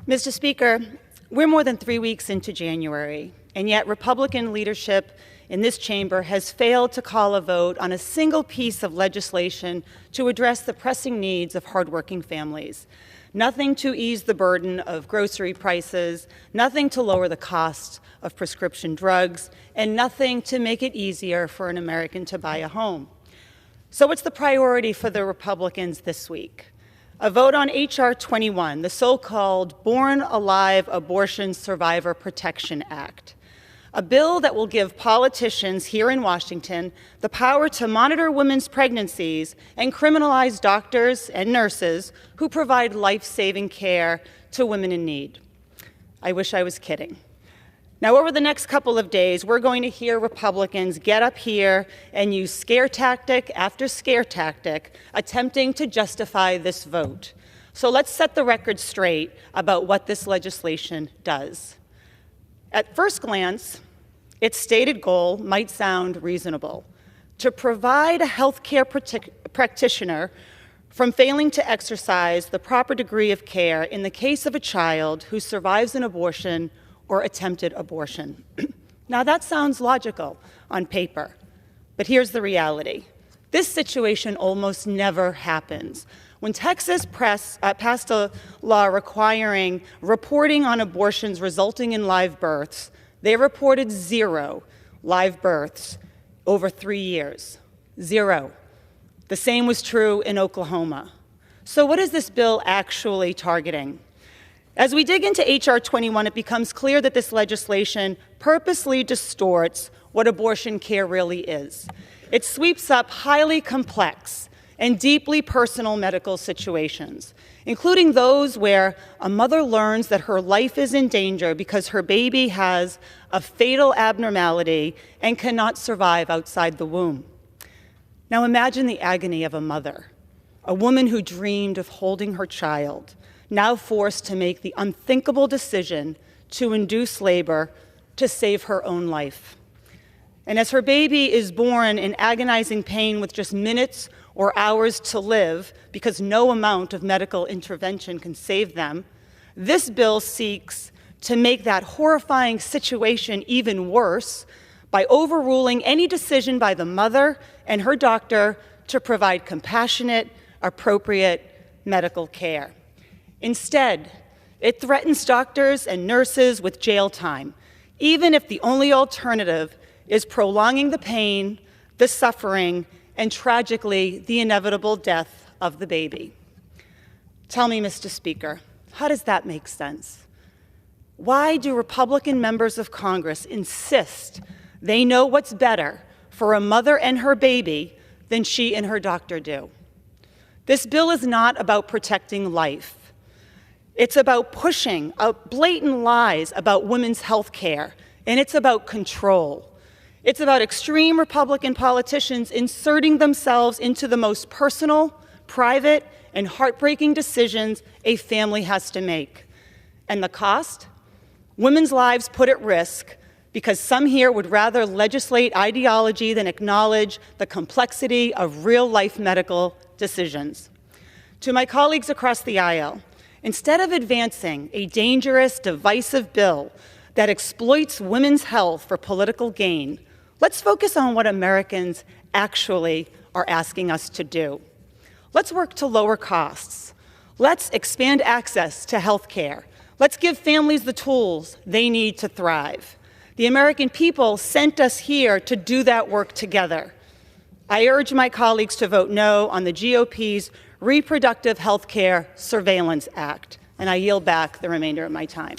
Mr. Speaker, we're more than 3 weeks into January, and yet Republican leadership in this chamber has failed to call a vote on a single piece of legislation to address the pressing needs of hardworking families. Nothing to ease the burden of grocery prices, nothing to lower the cost of prescription drugs, and nothing to make it easier for an American to buy a home. So what's the priority for the Republicans this week? A vote on H.R. 21, the so-called Born Alive Abortion Survivor Protection Act, a bill that will give politicians here in Washington the power to monitor women's pregnancies and criminalize doctors and nurses who provide life-saving care to women in need. I wish I was kidding. Now, over the next couple of days, we're going to hear Republicans get up here and use scare tactic after scare tactic, attempting to justify this vote. So let's set the record straight about what this legislation does. At first glance, its stated goal might sound reasonable: to provide a healthcare practitioner from failing to exercise the proper degree of care in the case of a child who survives an abortion or attempted abortion. Now, that sounds logical on paper, but here's the reality. This situation almost never happens. When Texas passed a law requiring reporting on abortions resulting in live births, they reported 0 live births over 3 years. 0. The same was true in Oklahoma. So what is this bill actually targeting? As we dig into H.R. 21, it becomes clear that this legislation purposely distorts what abortion care really is. It sweeps up highly complex and deeply personal medical situations, including those where a mother learns that her life is in danger because her baby has a fatal abnormality and cannot survive outside the womb. Now imagine the agony of a mother, a woman who dreamed of holding her child, now forced to make the unthinkable decision to induce labor to save her own life. And as her baby is born in agonizing pain with just minutes or hours to live because no amount of medical intervention can save them, this bill seeks to make that horrifying situation even worse by overruling any decision by the mother and her doctor to provide compassionate, appropriate medical care. Instead, it threatens doctors and nurses with jail time, even if the only alternative is prolonging the pain, the suffering, and tragically, the inevitable death of the baby. Tell me, Mr. Speaker, how does that make sense? Why do Republican members of Congress insist they know what's better for a mother and her baby than she and her doctor do? This bill is not about protecting life. It's about pushing out blatant lies about women's health care, and it's about control. It's about extreme Republican politicians inserting themselves into the most personal, private, and heartbreaking decisions a family has to make. And the cost? Women's lives put at risk because some here would rather legislate ideology than acknowledge the complexity of real-life medical decisions. To my colleagues across the aisle, instead of advancing a dangerous, divisive bill that exploits women's health for political gain, let's focus on what Americans actually are asking us to do. Let's work to lower costs. Let's expand access to health care. Let's give families the tools they need to thrive. The American people sent us here to do that work together. I urge my colleagues to vote no on the GOP's Reproductive Health Care Surveillance Act, and I yield back the remainder of my time.